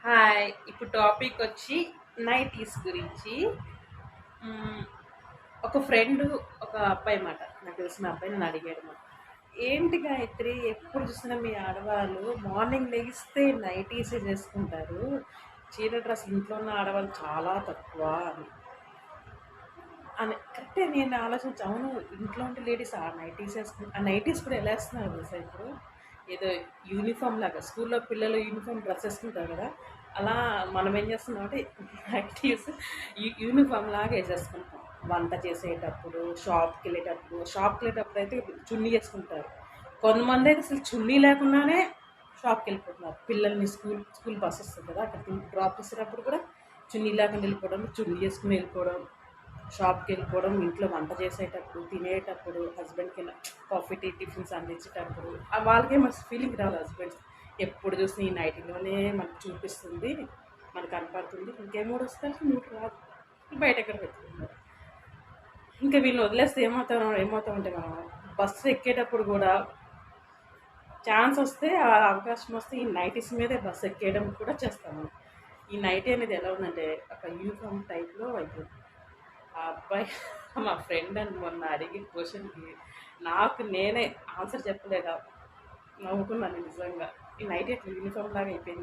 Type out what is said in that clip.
Hi. ఇప్పుడు topic వచ్చి nighties గురించి. మ్మ్, ఒక ఫ్రెండ్, ఒక అబ్బాయి మాట, నాకు తెలిసిన అబ్బాయి నన్ను అడిగాడు మాట, ఏంటి గాయత్రి ఎప్పుడు చూసినా మీ ఆడవాళ్ళు మార్నింగ్ లెగిస్తే నైటీస్ చేసుకుంటారు, చీర డ్రెస్ ఇంట్లో ఉన్న ఆడవాళ్ళు చాలా తక్కువ అని. కరెక్టే. నేను ఆలోచించి, అవును, ఇంట్లో ఉంటే లేడీస్ ఆ నైటీస్ వేసుకుని, ఆ నైటీస్ కూడా ఎలా వేస్తున్నారు తెలుసా ఇప్పుడు, ఏదో యూనిఫామ్ లాగా స్కూల్లో పిల్లలు యూనిఫామ్ డ్రెస్ వేసుకుంటారు కదా, అలా మనం ఏం చేస్తున్నాం అంటే నైటీస్ యూనిఫామ్ లాగా వేసేసుకుంటాం. వంట చేసేటప్పుడు, షాప్కి వెళ్ళేటప్పుడు అయితే చున్నీ వేసుకుంటారు. కొంతమంది అయితే అసలు చున్నీ లేకుండానే షాప్కి వెళ్ళిపోతున్నారు. పిల్లల్ని స్కూల్ బస్ వస్తుంది కదా, అక్కడ డ్రాప్ చేసేటప్పుడు కూడా చున్నీ లేకుండా వెళ్ళిపోవడం, చున్నీ వేసుకుని వెళ్ళిపోవడం, షాప్కి వెళ్ళిపోవడం, ఇంట్లో వంట చేసేటప్పుడు, తినేటప్పుడు, హస్బెండ్కి కాఫీ టీ టిఫిన్స్ అందించేటప్పుడు వాళ్ళకే మస్తు ఫీలింగ్ రావాలి. హస్బెండ్స్ ఎప్పుడు చూసిన ఈ నైటీలోనే మనకు చూపిస్తుంది, మనకు కనపడుతుంది, ఇంకేమూడు వస్తే మూడు రాదు, బయట ఎక్కడ పెట్టుకుంటారు. ఇంకా వీళ్ళని వదిలేస్తే ఏమవుతామంటే మనం బస్సు ఎక్కేటప్పుడు కూడా ఛాన్స్ వస్తే, ఆ అవకాశం వస్తే ఈ నైటీస్ మీదే బస్సు ఎక్కేయడం కూడా చేస్తాము. ఈ నైటీ అనేది ఎలా ఉందంటే ఒక యూనిఫామ్ టైప్లో అయిపోయింది. ఆ అబ్బాయి మా ఫ్రెండ్ అని మొన్న అడిగి క్వశ్చన్కి నాకు నేనే ఆన్సర్ చెప్పలేక నవ్వుకున్నాను నిజంగా. ఈ నైట్ ఎట్లా యూనిఫామ్ లాగా అయిపోయింది.